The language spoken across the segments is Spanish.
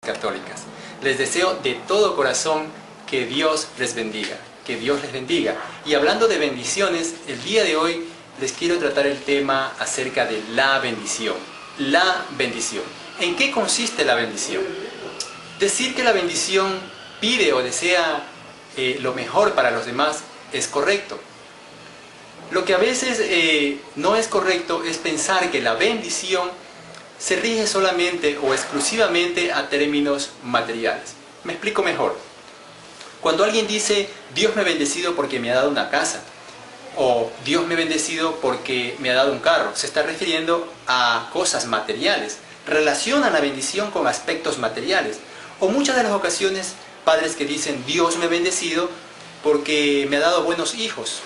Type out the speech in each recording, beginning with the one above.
Católicas. Les deseo de todo corazón que Dios les bendiga, que Dios les bendiga. Y hablando de bendiciones, el día de hoy les quiero tratar el tema acerca de la bendición. La bendición. ¿En qué consiste la bendición? Decir que la bendición pide o desea lo mejor para los demás es correcto. Lo que a veces no es correcto es pensar que la bendición se rige solamente o exclusivamente a términos materiales. Me explico mejor. Cuando alguien dice, Dios me ha bendecido porque me ha dado una casa, o Dios me ha bendecido porque me ha dado un carro, se está refiriendo a cosas materiales. Relacionan la bendición con aspectos materiales. O muchas de las ocasiones, padres que dicen, Dios me ha bendecido porque me ha dado buenos hijos.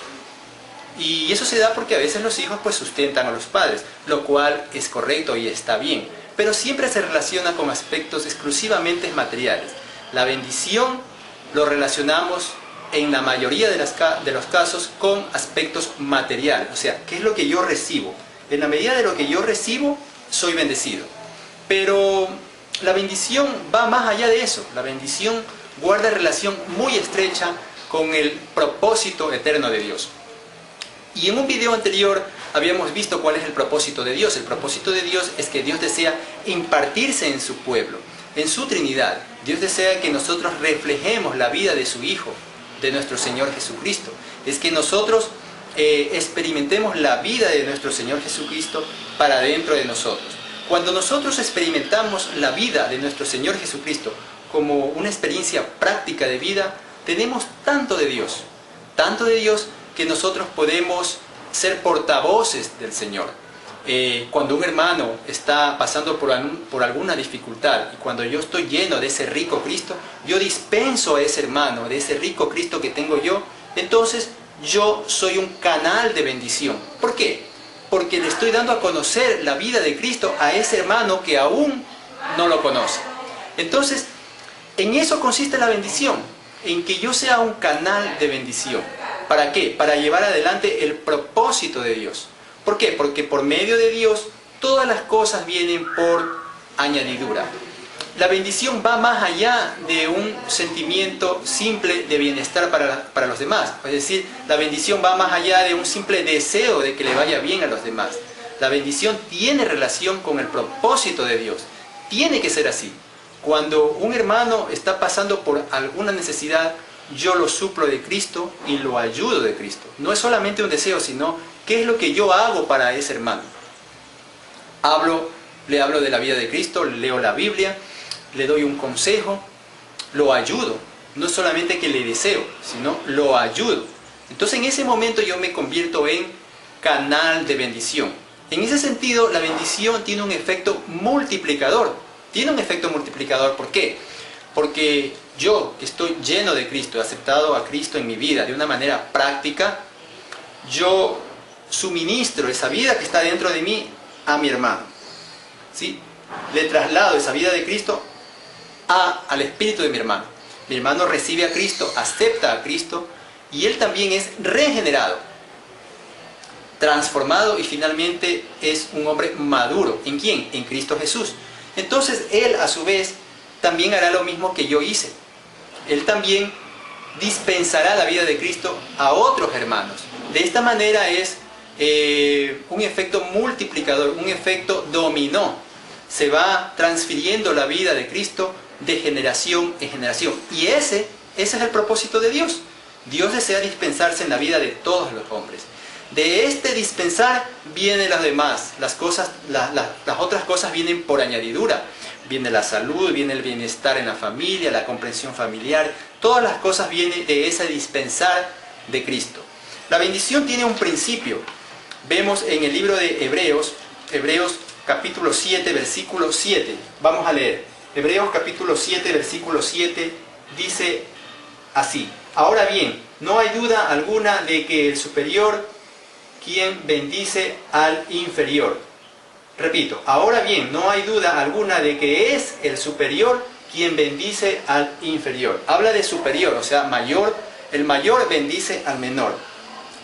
Y eso se da porque a veces los hijos pues sustentan a los padres, lo cual es correcto y está bien. Pero siempre se relaciona con aspectos exclusivamente materiales. La bendición lo relacionamos en la mayoría de los casos con aspectos materiales. O sea, ¿qué es lo que yo recibo? En la medida de lo que yo recibo, soy bendecido. Pero la bendición va más allá de eso. La bendición guarda relación muy estrecha con el propósito eterno de Dios. Y en un video anterior habíamos visto cuál es el propósito de Dios. El propósito de Dios es que Dios desea impartirse en su pueblo, en su Trinidad. Dios desea que nosotros reflejemos la vida de su Hijo, de nuestro Señor Jesucristo. Es que nosotros experimentemos la vida de nuestro Señor Jesucristo para dentro de nosotros. Cuando nosotros experimentamos la vida de nuestro Señor Jesucristo como una experiencia práctica de vida, tenemos tanto de Dios que nosotros podemos ser portavoces del Señor. Cuando un hermano está pasando por alguna dificultad y cuando yo estoy lleno de ese rico Cristo, yo dispenso a ese hermano, de ese rico Cristo que tengo yo, entonces yo soy un canal de bendición. ¿Por qué? Porque le estoy dando a conocer la vida de Cristo a ese hermano que aún no lo conoce. Entonces, en eso consiste la bendición, en que yo sea un canal de bendición. ¿Para qué? Para llevar adelante el propósito de Dios. ¿Por qué? Porque por medio de Dios todas las cosas vienen por añadidura. La bendición va más allá de un sentimiento simple de bienestar para los demás. Es decir, la bendición va más allá de un simple deseo de que le vaya bien a los demás. La bendición tiene relación con el propósito de Dios. Tiene que ser así. Cuando un hermano está pasando por alguna necesidad, yo lo suplo de Cristo y lo ayudo de Cristo. No es solamente un deseo, sino ¿qué es lo que yo hago para ese hermano? Le hablo de la vida de Cristo, leo la Biblia, le doy un consejo, lo ayudo. No es solamente que le deseo, sino lo ayudo. Entonces en ese momento yo me convierto en canal de bendición. En ese sentido, la bendición tiene un efecto multiplicador. Tiene un efecto multiplicador, ¿por qué? Porque yo, que estoy lleno de Cristo, he aceptado a Cristo en mi vida de una manera práctica, yo suministro esa vida que está dentro de mí a mi hermano. ¿Sí? Le traslado esa vida de Cristo al espíritu de mi hermano. Mi hermano recibe a Cristo, acepta a Cristo y él también es regenerado, transformado y finalmente es un hombre maduro. ¿En quién? En Cristo Jesús. Entonces él a su vez también hará lo mismo que yo hice. Él también dispensará la vida de Cristo a otros hermanos. De esta manera es un efecto multiplicador, un efecto dominó. Se va transfiriendo la vida de Cristo de generación en generación. Y ese es el propósito de Dios. Dios desea dispensarse en la vida de todos los hombres. De este dispensar vienen las demás, las otras cosas vienen por añadidura. Viene la salud, viene el bienestar en la familia, la comprensión familiar. Todas las cosas vienen de ese dispensar de Cristo. La bendición tiene un principio. Vemos en el libro de Hebreos capítulo 7, versículo 7. Vamos a leer. Hebreos capítulo 7, versículo 7 dice así. Ahora bien, no hay duda alguna de que el superior, quien bendice al inferior. Repito, ahora bien, no hay duda alguna de que es el superior quien bendice al inferior. Habla de superior, o sea, mayor. El mayor bendice al menor.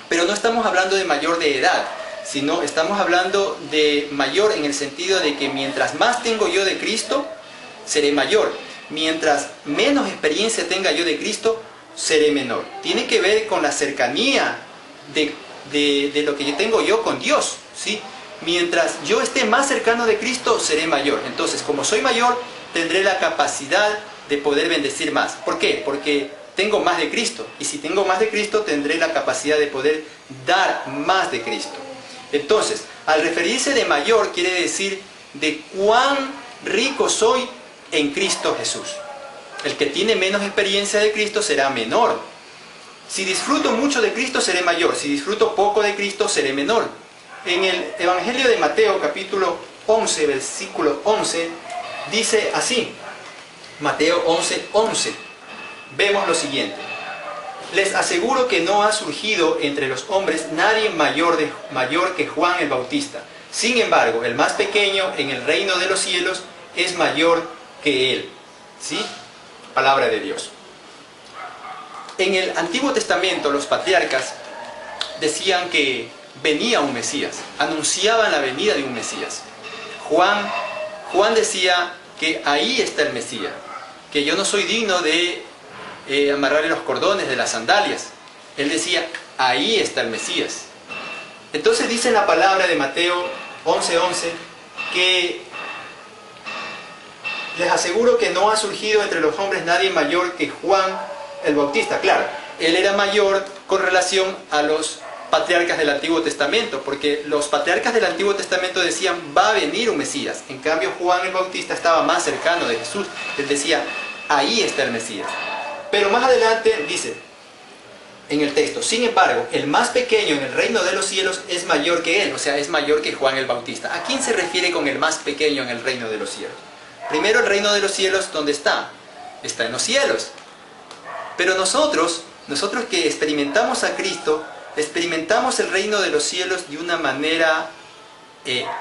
Pero no estamos hablando de mayor de edad, sino estamos hablando de mayor en el sentido de que mientras más tengo yo de Cristo, seré mayor. Mientras menos experiencia tenga yo de Cristo, seré menor. Tiene que ver con la cercanía de lo que yo tengo yo con Dios, ¿sí? Mientras yo esté más cercano de Cristo, seré mayor. Entonces, como soy mayor, tendré la capacidad de poder bendecir más. ¿Por qué? Porque tengo más de Cristo. Y si tengo más de Cristo, tendré la capacidad de poder dar más de Cristo. Entonces, al referirse de mayor, quiere decir de cuán rico soy en Cristo Jesús. El que tiene menos experiencia de Cristo será menor. Si disfruto mucho de Cristo, seré mayor. Si disfruto poco de Cristo, seré menor. En el Evangelio de Mateo, capítulo 11, versículo 11, dice así. Mateo 11, 11. Vemos lo siguiente. Les aseguro que no ha surgido entre los hombres nadie mayor que Juan el Bautista. Sin embargo, el más pequeño en el reino de los cielos es mayor que él. ¿Sí? Palabra de Dios. En el Antiguo Testamento, los patriarcas decían que venía un Mesías, anunciaban la venida de un Mesías. Juan decía que ahí está el Mesías, que yo no soy digno de amarrarle los cordones de las sandalias. Él decía, ahí está el Mesías. Entonces dice en la palabra de Mateo 11:11 que les aseguro que no ha surgido entre los hombres nadie mayor que Juan el Bautista. Claro, él era mayor con relación a los patriarcas del Antiguo Testamento, porque los patriarcas del Antiguo Testamento decían, va a venir un Mesías. En cambio, Juan el Bautista estaba más cercano de Jesús. Él decía, ahí está el Mesías. Pero más adelante dice, en el texto, sin embargo, el más pequeño en el reino de los cielos es mayor que él, o sea, es mayor que Juan el Bautista. ¿A quién se refiere con el más pequeño en el reino de los cielos? Primero, el reino de los cielos, ¿dónde está? Está en los cielos. Pero nosotros que experimentamos a Cristo, experimentamos el reino de los cielos de una manera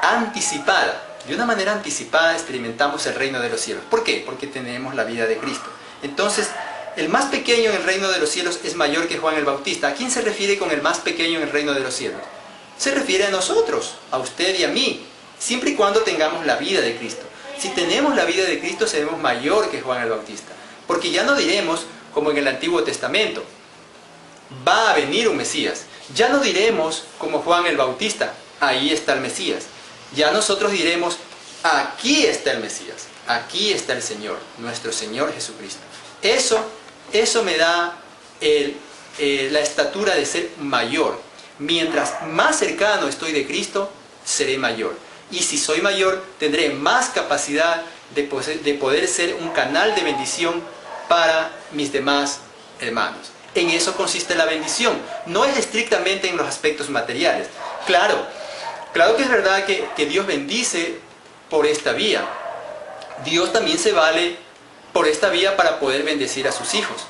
anticipada. De una manera anticipada experimentamos el reino de los cielos. ¿Por qué? Porque tenemos la vida de Cristo. Entonces, el más pequeño en el reino de los cielos es mayor que Juan el Bautista. ¿A quién se refiere con el más pequeño en el reino de los cielos? Se refiere a nosotros, a usted y a mí, siempre y cuando tengamos la vida de Cristo. Si tenemos la vida de Cristo, seremos mayor que Juan el Bautista. Porque ya no diremos, como en el Antiguo Testamento, va a venir un Mesías. Ya no diremos, como Juan el Bautista, ahí está el Mesías. Ya nosotros diremos, aquí está el Mesías, aquí está el Señor, nuestro Señor Jesucristo. Eso me da la estatura de ser mayor. Mientras más cercano estoy de Cristo, seré mayor. Y si soy mayor, tendré más capacidad de poder ser un canal de bendición para mis demás hermanos. En eso consiste la bendición. No es estrictamente en los aspectos materiales. Claro que es verdad que Dios bendice por esta vía. Dios también se vale por esta vía para poder bendecir a sus hijos.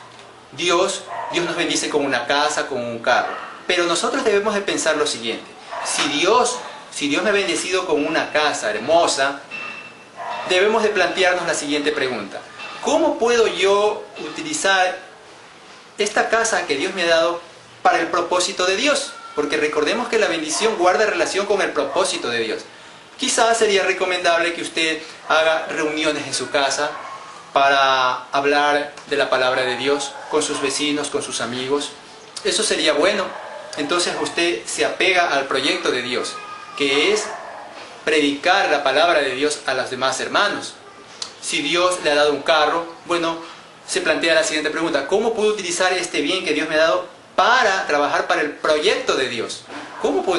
Dios nos bendice con una casa, con un carro. Pero nosotros debemos de pensar lo siguiente. Si Dios me ha bendecido con una casa hermosa, debemos de plantearnos la siguiente pregunta. ¿Cómo puedo yo utilizar esta casa que Dios me ha dado para el propósito de Dios? Porque recordemos que la bendición guarda relación con el propósito de Dios. Quizás sería recomendable que usted haga reuniones en su casa para hablar de la palabra de Dios con sus vecinos, con sus amigos. Eso sería bueno. Entonces usted se apega al proyecto de Dios, que es predicar la palabra de Dios a los demás hermanos. Si Dios le ha dado un carro, bueno, se plantea la siguiente pregunta: ¿cómo puedo utilizar este bien que Dios me ha dado para trabajar para el proyecto de Dios?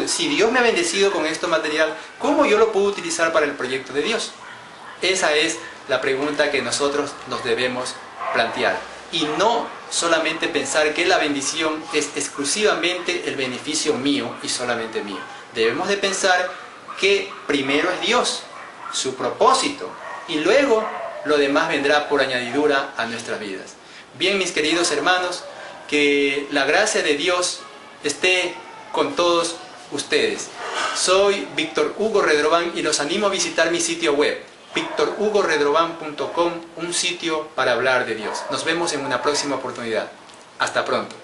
Si Dios me ha bendecido con esto material, ¿cómo yo lo puedo utilizar para el proyecto de Dios? Esa es la pregunta que nosotros nos debemos plantear. Y no solamente pensar que la bendición es exclusivamente el beneficio mío y solamente mío. Debemos de pensar que primero es Dios, su propósito, y luego lo demás vendrá por añadidura a nuestras vidas. Bien, mis queridos hermanos, que la gracia de Dios esté con todos ustedes. Soy Víctor Hugo Redroban y los animo a visitar mi sitio web, victorhugoredroban.com, un sitio para hablar de Dios. Nos vemos en una próxima oportunidad. Hasta pronto.